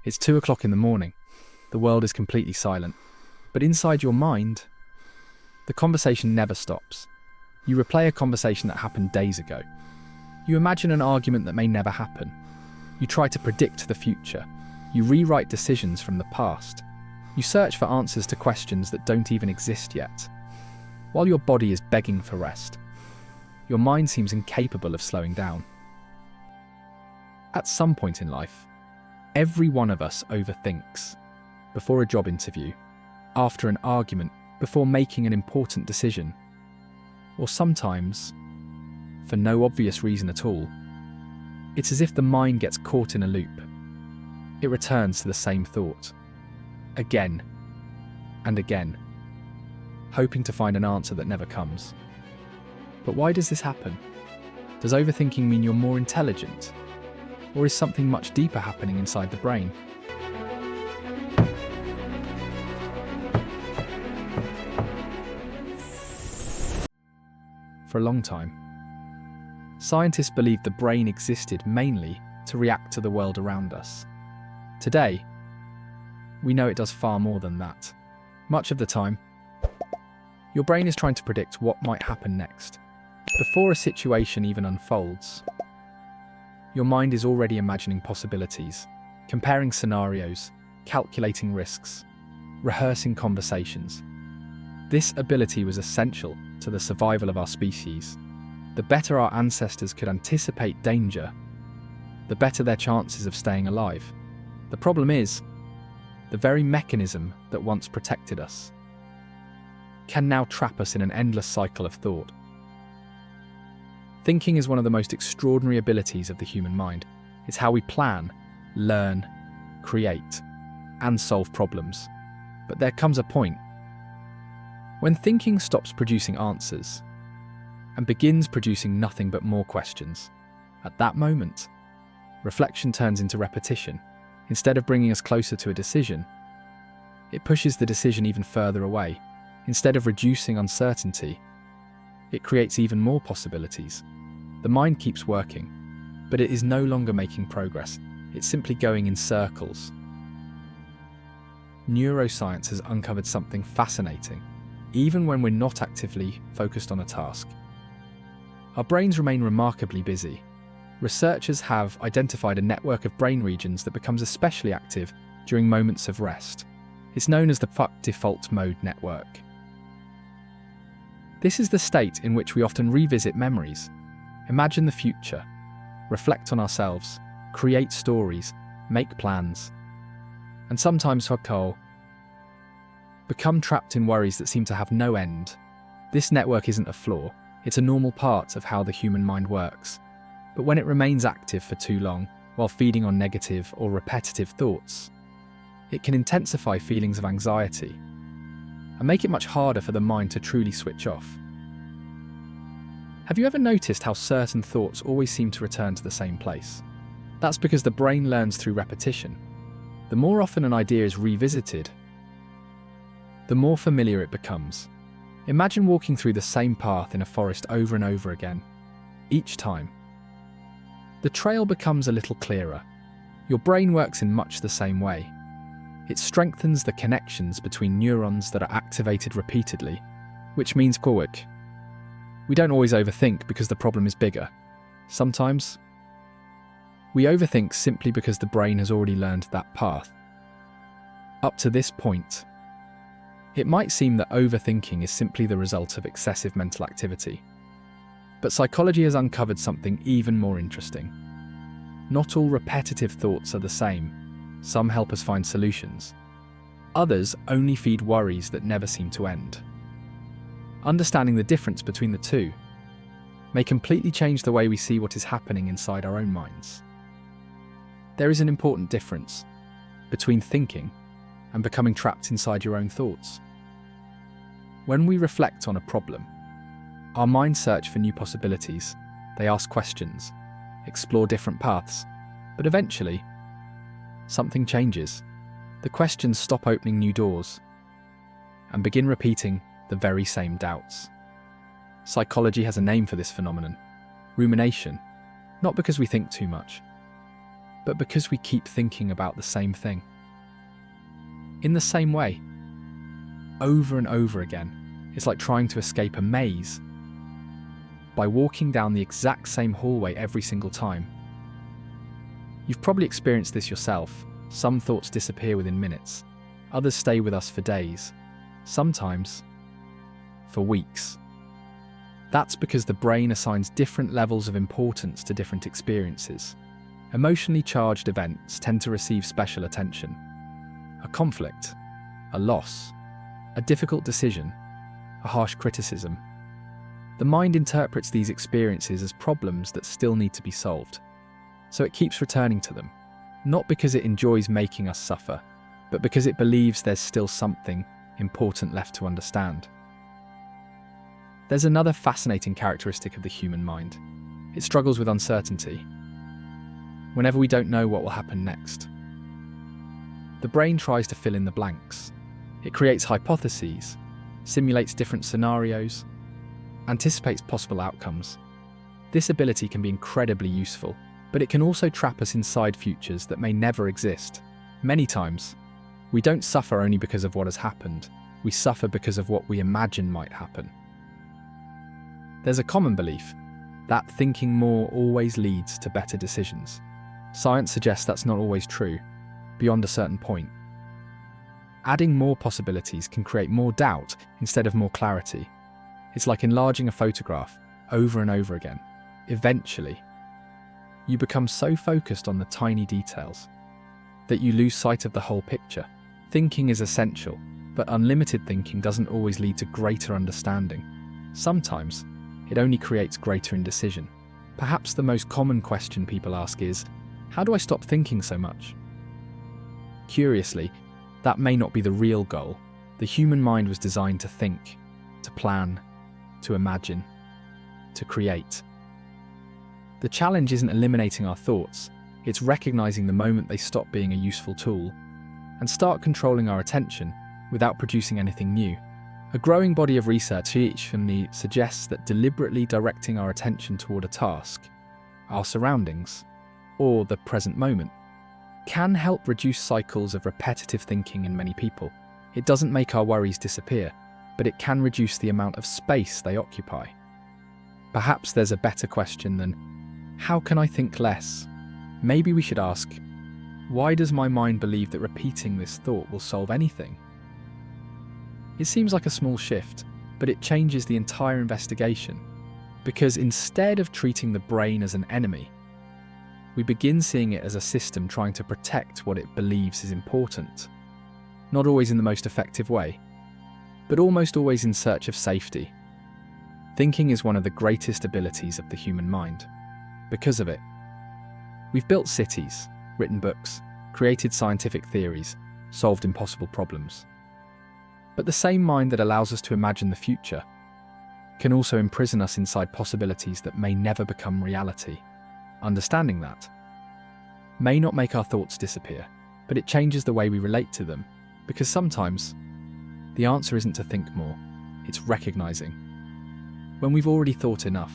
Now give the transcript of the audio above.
It's 2 o'clock in the morning. The world is completely silent. But inside your mind, the conversation never stops. You replay a conversation that happened days ago. You imagine an argument that may never happen. You try to predict the future. You rewrite decisions from the past. You search for answers to questions that don't even exist yet. While your body is begging for rest, your mind seems incapable of slowing down. At some point in life, every one of us overthinks. Before a job interview, after an argument, before making an important decision, or sometimes for no obvious reason at all. It's as if the mind gets caught in a loop. It returns to the same thought, again and again, hoping to find an answer that never comes. But why does this happen? Does overthinking mean you're more intelligent? Or is something much deeper happening inside the brain? For a long time, scientists believed the brain existed mainly to react to the world around us. Today, we know it does far more than that. Much of the time, your brain is trying to predict what might happen next. Before a situation even unfolds, your mind is already imagining possibilities, comparing scenarios, calculating risks, rehearsing conversations. This ability was essential to the survival of our species. The better our ancestors could anticipate danger, the better their chances of staying alive. The problem is, the very mechanism that once protected us can now trap us in an endless cycle of thought. Thinking is one of the most extraordinary abilities of the human mind. It's how we plan, learn, create, and solve problems. But there comes a point when thinking stops producing answers and begins producing nothing but more questions. At that moment, reflection turns into repetition. Instead of bringing us closer to a decision, it pushes the decision even further away. Instead of reducing uncertainty, it creates even more possibilities. The mind keeps working, but it is no longer making progress. It's simply going in circles. Neuroscience has uncovered something fascinating. Even when we're not actively focused on a task, our brains remain remarkably busy. Researchers have identified a network of brain regions that becomes especially active during moments of rest. It's known as the default mode network. This is the state in which we often revisit memories, imagine the future, reflect on ourselves, create stories, make plans, and sometimes become trapped in worries that seem to have no end. This network isn't a flaw, it's a normal part of how the human mind works. But when it remains active for too long, while feeding on negative or repetitive thoughts, it can intensify feelings of anxiety and make it much harder for the mind to truly switch off. Have you ever noticed how certain thoughts always seem to return to the same place? That's because the brain learns through repetition. The more often an idea is revisited, the more familiar it becomes. Imagine walking through the same path in a forest over and over again. Each time, the trail becomes a little clearer. Your brain works in much the same way. It strengthens the connections between neurons that are activated repeatedly, which means we don't always overthink because the problem is bigger. Sometimes, we overthink simply because the brain has already learned that path. Up to this point, it might seem that overthinking is simply the result of excessive mental activity. But psychology has uncovered something even more interesting. Not all repetitive thoughts are the same. Some help us find solutions. Others only feed worries that never seem to end. Understanding the difference between the two may completely change the way we see what is happening inside our own minds. There is an important difference between thinking and becoming trapped inside your own thoughts. When we reflect on a problem, our minds search for new possibilities. They ask questions, explore different paths, but eventually, something changes. The questions stop opening new doors and begin repeating the very same doubts. Psychology has a name for this phenomenon: rumination. Not because we think too much, but because we keep thinking about the same thing. In the same way, over and over again, it's like trying to escape a maze by walking down the exact same hallway every single time. You've probably experienced this yourself. Some thoughts disappear within minutes, others stay with us for days, sometimes for weeks. That's because the brain assigns different levels of importance to different experiences. Emotionally charged events tend to receive special attention. A conflict, a loss, a difficult decision, a harsh criticism. The mind interprets these experiences as problems that still need to be solved, so it keeps returning to them, not because it enjoys making us suffer, but because it believes there's still something important left to understand. There's another fascinating characteristic of the human mind. It struggles with uncertainty. Whenever we don't know what will happen next, the brain tries to fill in the blanks. It creates hypotheses, simulates different scenarios, anticipates possible outcomes. This ability can be incredibly useful, but it can also trap us inside futures that may never exist. Many times, we don't suffer only because of what has happened. We suffer because of what we imagine might happen. There's a common belief that thinking more always leads to better decisions. Science suggests that's not always true, beyond a certain point. Adding more possibilities can create more doubt instead of more clarity. It's like enlarging a photograph over and over again. Eventually, you become so focused on the tiny details that you lose sight of the whole picture. Thinking is essential, but unlimited thinking doesn't always lead to greater understanding. Sometimes, it only creates greater indecision. Perhaps the most common question people ask is, how do I stop thinking so much? Curiously, that may not be the real goal. The human mind was designed to think, to plan, to imagine, to create. The challenge isn't eliminating our thoughts, it's recognizing the moment they stop being a useful tool and start controlling our attention without producing anything new. A growing body of research each suggests that deliberately directing our attention toward a task, our surroundings, or the present moment, can help reduce cycles of repetitive thinking in many people. It doesn't make our worries disappear, but it can reduce the amount of space they occupy. Perhaps there's a better question than, how can I think less? Maybe we should ask, why does my mind believe that repeating this thought will solve anything? It seems like a small shift, but it changes the entire investigation, because instead of treating the brain as an enemy, we begin seeing it as a system trying to protect what it believes is important. Not always in the most effective way, but almost always in search of safety. Thinking is one of the greatest abilities of the human mind. Because of it, we've built cities, written books, created scientific theories, solved impossible problems. But the same mind that allows us to imagine the future can also imprison us inside possibilities that may never become reality. Understanding that may not make our thoughts disappear, but it changes the way we relate to them, because sometimes the answer isn't to think more, it's recognizing when we've already thought enough.